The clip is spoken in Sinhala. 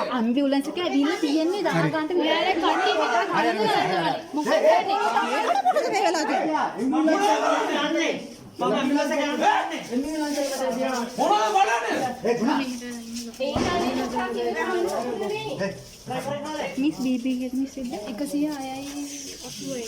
ඇම්බියුලන්ස් එක ඇවිල්ලා තියෙන්නේ දාගන්න මෙයාලා කට්ටිය මොකද වෙන්නේ මොකද මේ වෙලා තියෙන්නේ මම ඇම්බියුලන්ස් එක යන්නේ ඇම්බියුලන්ස් එකට මොනවද බලන්නේ මිස් බීබී ගේ මිස් 106යි 80යි